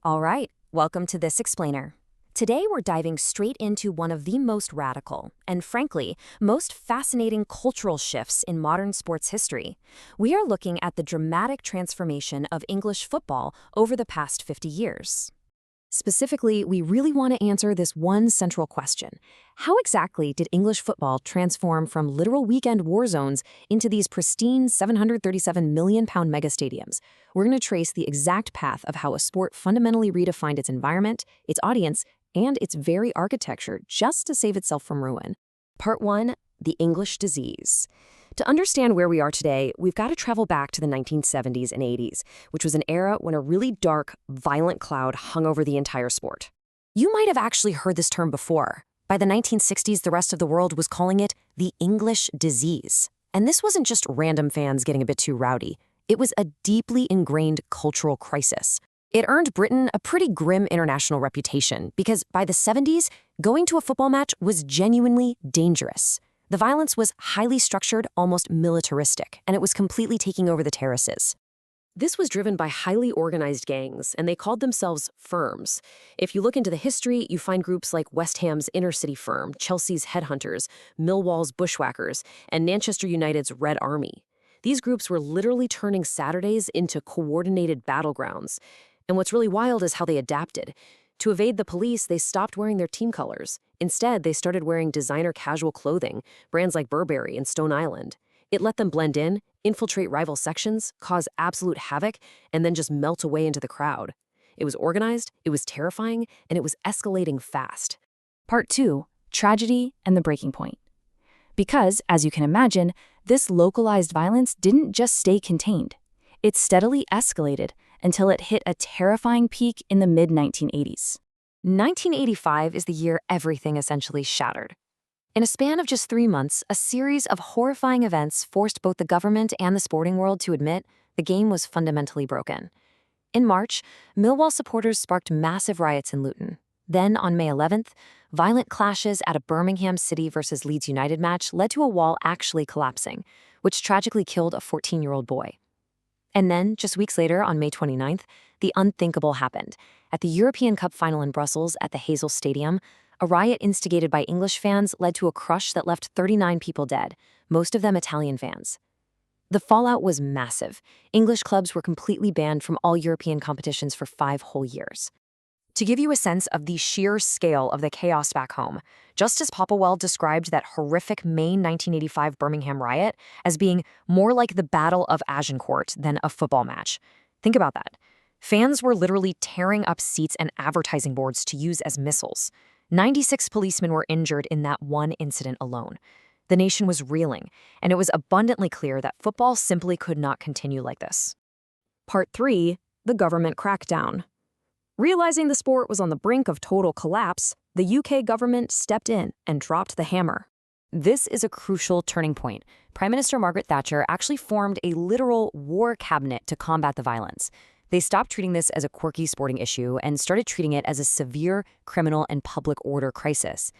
All right, welcome to This Explainer. Today we're diving straight into one of the most radical and, frankly, most fascinating cultural shifts in modern sports history. We are looking at the dramatic transformation of English football over the past 50 years. Specifically, we really want to answer this one central question. How exactly did English football transform from literal weekend war zones into these pristine 737 million-pound megastadiums? We're going to trace the exact path of how a sport fundamentally redefined its environment, its audience, and its very architecture just to save itself from ruin. Part 1. The English Disease. To understand where we are today, we've got to travel back to the 1970s and 80s, which was an era when a really dark, violent cloud hung over the entire sport. You might have actually heard this term before. By the 1960s, the rest of the world was calling it the English Disease. And this wasn't just random fans getting a bit too rowdy. It was a deeply ingrained cultural crisis. It earned Britain a pretty grim international reputation because by the 70s, going to a football match was genuinely dangerous. The violence was highly structured, almost militaristic, and it was completely taking over the terraces. This was driven by highly organized gangs, and they called themselves firms. If you look into the history, you find groups like West Ham's Inner City Firm, Chelsea's Headhunters, Millwall's Bushwhackers, and Manchester United's Red Army. These groups were literally turning Saturdays into coordinated battlegrounds. And what's really wild is how they adapted. To evade the police, they stopped wearing their team colors. Instead, they started wearing designer casual clothing, brands like Burberry and Stone Island. It let them blend in, infiltrate rival sections, cause absolute havoc, and then just melt away into the crowd. It was organized, it was terrifying, and it was escalating fast. Part 2. Tragedy and the breaking point. Because, as you can imagine, this localized violence didn't just stay contained. It steadily escalated until it hit a terrifying peak in the mid-1980s. 1985 is the year everything essentially shattered. In a span of just 3 months, a series of horrifying events forced both the government and the sporting world to admit the game was fundamentally broken. In March, Millwall supporters sparked massive riots in Luton. Then, on May 11th, violent clashes at a Birmingham City versus Leeds United match led to a wall actually collapsing, which tragically killed a 14-year-old boy. And then, just weeks later, on May 29th, the unthinkable happened. At the European Cup final in Brussels at the Hazel Stadium, a riot instigated by English fans led to a crush that left 39 people dead, most of them Italian fans. The fallout was massive. English clubs were completely banned from all European competitions for 5 whole years. To give you a sense of the sheer scale of the chaos back home, Justice Popplewell described that horrific May 1985 Birmingham riot as being more like the Battle of Agincourt than a football match. Think about that. Fans were literally tearing up seats and advertising boards to use as missiles. 96 policemen were injured in that one incident alone. The nation was reeling, and it was abundantly clear that football simply could not continue like this. Part 3. The government crackdown. Realizing the sport was on the brink of total collapse, the UK government stepped in and dropped the hammer. This is a crucial turning point. Prime Minister Margaret Thatcher actually formed a literal war cabinet to combat the violence. They stopped treating this as a quirky sporting issue and started treating it as a severe criminal and public order crisis.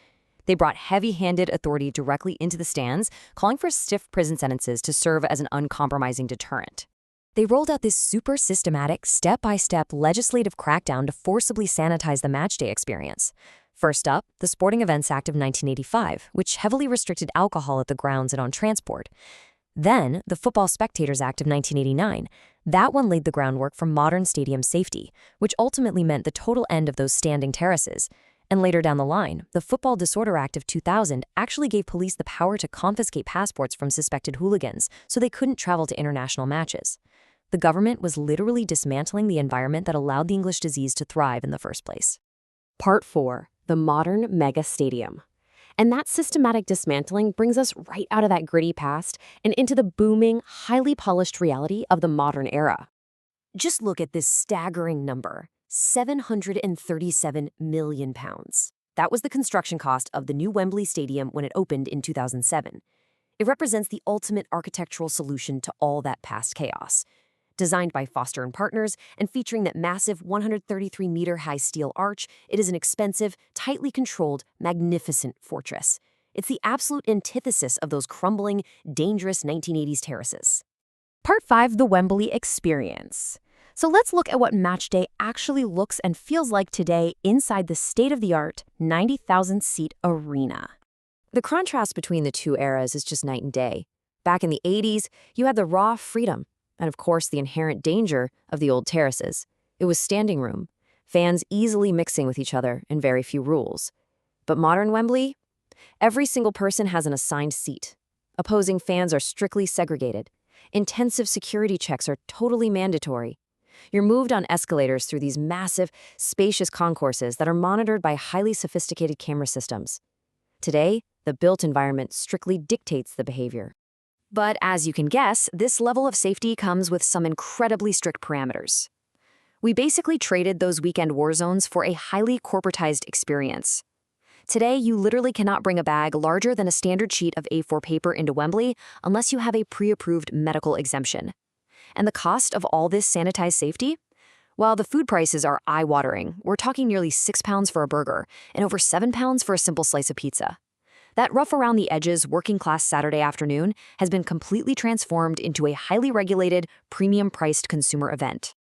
They brought heavy-handed authority directly into the stands, calling for stiff prison sentences to serve as an uncompromising deterrent. They rolled out this super systematic, step-by-step legislative crackdown to forcibly sanitize the matchday experience. First up, the Sporting Events Act of 1985, which heavily restricted alcohol at the grounds and on transport. Then, the Football Spectators Act of 1989. That one laid the groundwork for modern stadium safety, which ultimately meant the total end of those standing terraces. And later down the line, the Football Disorder Act of 2000 actually gave police the power to confiscate passports from suspected hooligans so they couldn't travel to international matches. The government was literally dismantling the environment that allowed the English disease to thrive in the first place. Part 4. The modern mega stadium. And that systematic dismantling brings us right out of that gritty past and into the booming, highly polished reality of the modern era. Just look at this staggering number, 737 million pounds. That was the construction cost of the new Wembley Stadium when it opened in 2007. It represents the ultimate architectural solution to all that past chaos. Designed by Foster & Partners and featuring that massive 133-meter-high steel arch, it is an expensive, tightly controlled, magnificent fortress. It's the absolute antithesis of those crumbling, dangerous 1980s terraces. Part 5. The Wembley Experience. So let's look at what match day actually looks and feels like today inside the state-of-the-art 90,000-seat arena. The contrast between the two eras is just night and day. Back in the 80s, you had the raw freedom, and of course the inherent danger of the old terraces. It was standing room, fans easily mixing with each other, and very few rules. But modern Wembley? Every single person has an assigned seat. Opposing fans are strictly segregated. Intensive security checks are totally mandatory. You're moved on escalators through these massive, spacious concourses that are monitored by highly sophisticated camera systems. Today, the built environment strictly dictates the behavior. But as you can guess, this level of safety comes with some incredibly strict parameters. We basically traded those weekend war zones for a highly corporatized experience. Today, you literally cannot bring a bag larger than a standard sheet of A4 paper into Wembley unless you have a pre-approved medical exemption. And the cost of all this sanitized safety? Well, the food prices are eye-watering. We're talking nearly £6 for a burger and over £7 for a simple slice of pizza. That rough-around-the-edges working-class Saturday afternoon has been completely transformed into a highly regulated, premium-priced consumer event.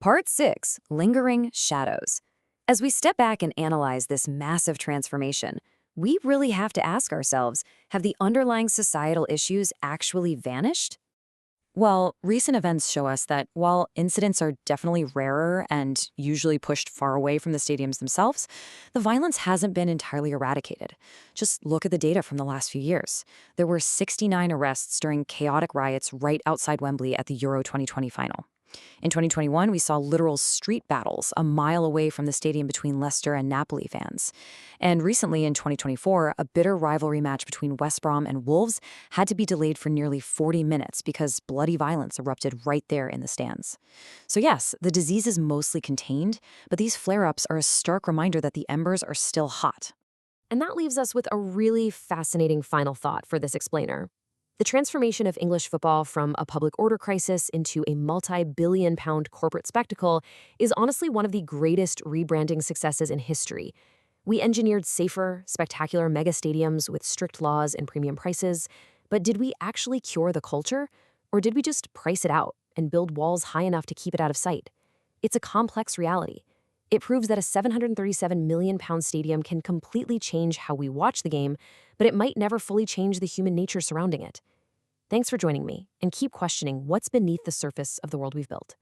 Part 6. Lingering Shadows. As we step back and analyze this massive transformation, we really have to ask ourselves, have the underlying societal issues actually vanished? Well, recent events show us that while incidents are definitely rarer and usually pushed far away from the stadiums themselves, the violence hasn't been entirely eradicated. Just look at the data from the last few years. There were 69 arrests during chaotic riots right outside Wembley at the Euro 2020 final. In 2021, we saw literal street battles a mile away from the stadium between Leicester and Napoli fans. And recently, in 2024, a bitter rivalry match between West Brom and Wolves had to be delayed for nearly 40 minutes because bloody violence erupted right there in the stands. So yes, the disease is mostly contained, but these flare-ups are a stark reminder that the embers are still hot. And that leaves us with a really fascinating final thought for this explainer. The transformation of English football from a public order crisis into a multi-billion-pound corporate spectacle is honestly one of the greatest rebranding successes in history. We engineered safer, spectacular mega stadiums with strict laws and premium prices, but did we actually cure the culture? Or did we just price it out and build walls high enough to keep it out of sight? It's a complex reality. It proves that a £737 million stadium can completely change how we watch the game, but it might never fully change the human nature surrounding it. Thanks for joining me, and keep questioning what's beneath the surface of the world we've built.